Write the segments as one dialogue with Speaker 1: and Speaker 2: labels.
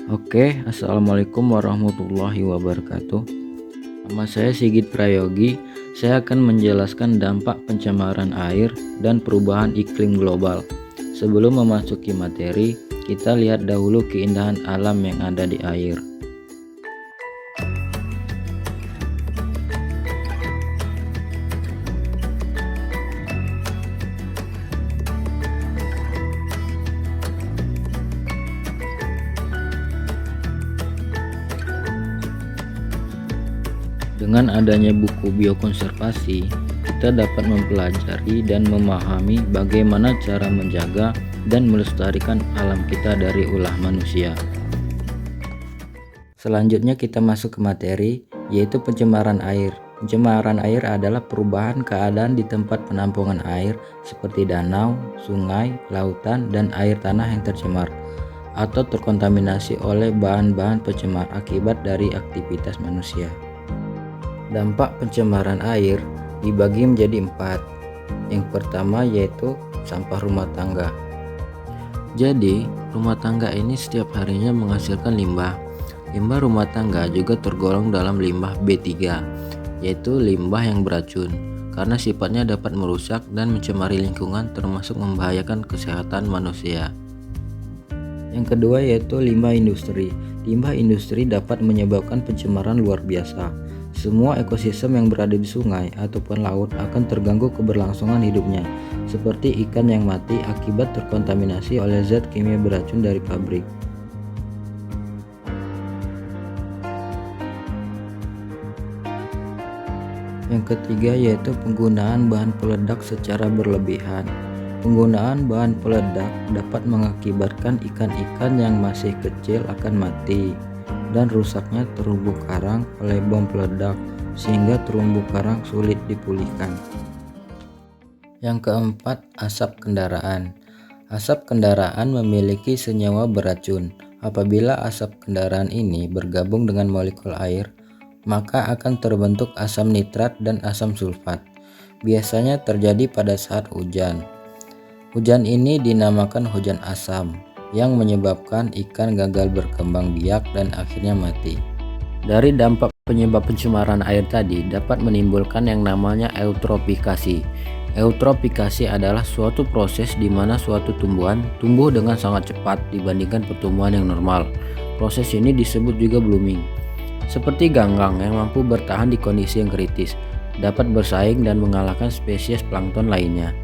Speaker 1: Oke, assalamualaikum warahmatullahi wabarakatuh. Nama saya Sigit Prayogi. Saya akan menjelaskan dampak pencemaran air dan perubahan iklim global. Sebelum memasuki materi, kita lihat dahulu keindahan alam yang ada di air. Dengan adanya buku biokonservasi, kita dapat mempelajari dan memahami bagaimana cara menjaga dan melestarikan alam kita dari ulah manusia. Selanjutnya kita masuk ke materi, yaitu pencemaran air. Pencemaran air adalah perubahan keadaan di tempat penampungan air seperti danau, sungai, lautan, dan air tanah yang tercemar atau terkontaminasi oleh bahan-bahan pencemar akibat dari aktivitas manusia. Dampak pencemaran air dibagi menjadi 4. Yang pertama yaitu sampah rumah tangga. Jadi, rumah tangga ini setiap harinya menghasilkan limbah. Limbah rumah tangga juga tergolong dalam limbah B3, yaitu limbah yang beracun, karena sifatnya dapat merusak dan mencemari lingkungan termasuk membahayakan kesehatan manusia. Yang kedua yaitu limbah industri. Limbah industri dapat menyebabkan pencemaran luar biasa. Semua ekosistem yang berada di sungai ataupun laut akan terganggu keberlangsungan hidupnya, seperti ikan yang mati akibat terkontaminasi oleh zat kimia beracun dari pabrik. Yang ketiga yaitu penggunaan bahan peledak secara berlebihan. Penggunaan bahan peledak dapat mengakibatkan ikan-ikan yang masih kecil akan mati dan rusaknya terumbu karang oleh bom peledak, sehingga terumbu karang sulit dipulihkan. Yang keempat, asap kendaraan. Asap kendaraan memiliki senyawa beracun. Apabila asap kendaraan ini bergabung dengan molekul air, maka akan terbentuk asam nitrat dan asam sulfat. Biasanya terjadi pada saat hujan. Hujan ini dinamakan hujan asam, yang menyebabkan ikan gagal berkembang biak dan akhirnya mati. Dari dampak penyebab pencemaran air tadi dapat menimbulkan yang namanya eutrofikasi. Eutrofikasi adalah suatu proses di mana suatu tumbuhan tumbuh dengan sangat cepat dibandingkan pertumbuhan yang normal. Proses ini disebut juga blooming. Seperti ganggang yang mampu bertahan di kondisi yang kritis, dapat bersaing dan mengalahkan spesies plankton lainnya.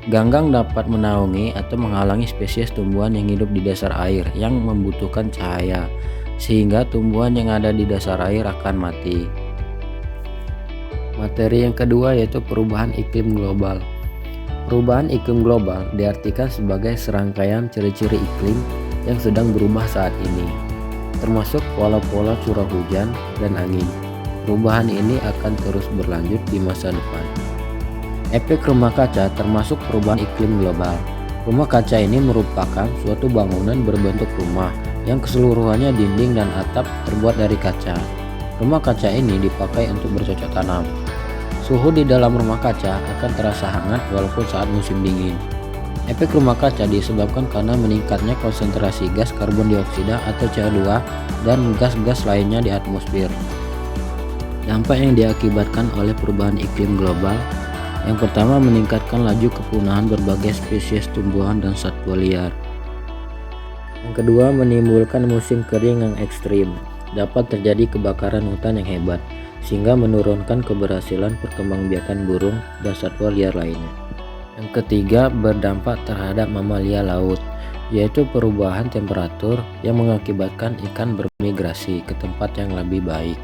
Speaker 1: Ganggang dapat menaungi atau menghalangi spesies tumbuhan yang hidup di dasar air yang membutuhkan cahaya, sehingga tumbuhan yang ada di dasar air akan mati. Materi yang kedua yaitu perubahan iklim global. Perubahan iklim global diartikan sebagai serangkaian ciri-ciri iklim yang sedang berubah saat ini, termasuk pola-pola curah hujan dan angin. Perubahan ini akan terus berlanjut di masa depan. Efek rumah kaca termasuk perubahan iklim global. Rumah kaca ini merupakan suatu bangunan berbentuk rumah yang keseluruhannya dinding dan atap terbuat dari kaca. Rumah kaca ini dipakai untuk bercocok tanam. Suhu di dalam rumah kaca akan terasa hangat walaupun saat musim dingin. Efek rumah kaca disebabkan karena meningkatnya konsentrasi gas karbon dioksida atau CO2 dan gas-gas lainnya di atmosfer. Dampak yang diakibatkan oleh perubahan iklim global: yang pertama, meningkatkan laju kepunahan berbagai spesies tumbuhan dan satwa liar. Yang kedua, menimbulkan musim kering yang ekstrim. Dapat terjadi kebakaran hutan yang hebat, sehingga menurunkan keberhasilan perkembangbiakan burung dan satwa liar lainnya. Yang ketiga, berdampak terhadap mamalia laut, yaitu perubahan temperatur yang mengakibatkan ikan bermigrasi ke tempat yang lebih baik.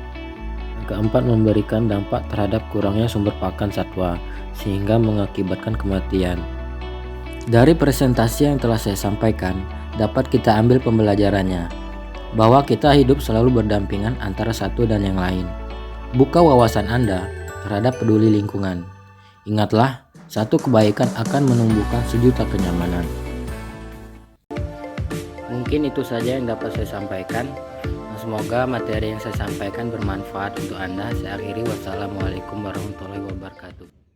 Speaker 1: Keempat, memberikan dampak terhadap kurangnya sumber pakan satwa sehingga mengakibatkan kematian. Dari presentasi yang telah saya sampaikan, dapat kita ambil pembelajarannya bahwa kita hidup selalu berdampingan antara satu dan yang lain. Buka wawasan Anda terhadap peduli lingkungan. Ingatlah, satu kebaikan akan menumbuhkan sejuta kenyamanan. Mungkin itu saja yang dapat saya sampaikan. Semoga materi yang saya sampaikan bermanfaat untuk Anda. Saya akhiri, wassalamualaikum warahmatullahi wabarakatuh.